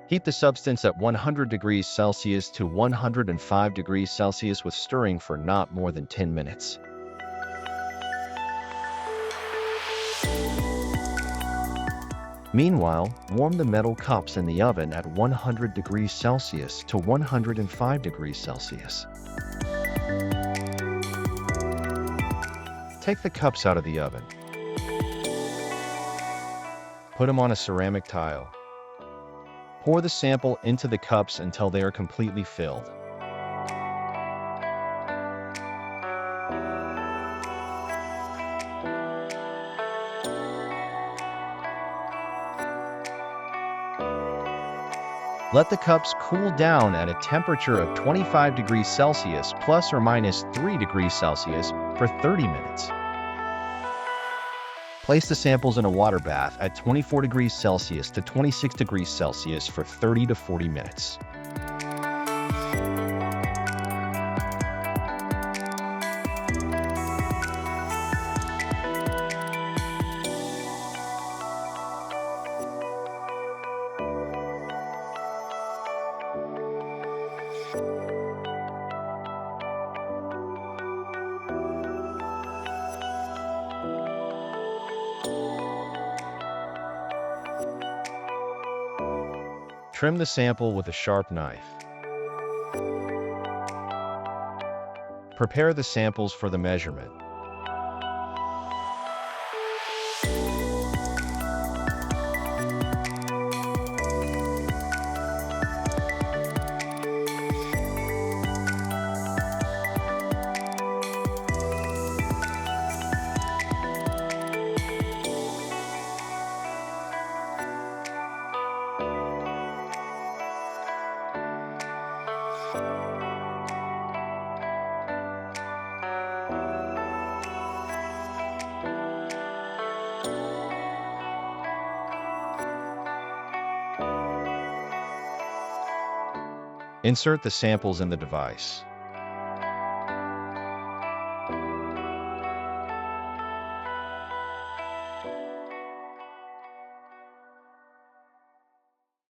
Heat the substance at 100 degrees Celsius to 105 degrees Celsius with stirring for not more than 10 minutes. Meanwhile, warm the metal cups in the oven at 100 degrees Celsius to 105 degrees Celsius. Take the cups out of the oven. Put them on a ceramic tile. Pour the sample into the cups until they are completely filled. Let the cups cool down at a temperature of 25 degrees Celsius plus or minus 3 degrees Celsius for 30 minutes. Place the samples in a water bath at 24 degrees Celsius to 26 degrees Celsius for 30 to 40 minutes. Trim the sample with a sharp knife. Prepare the samples for the measurement. Insert the samples in the device.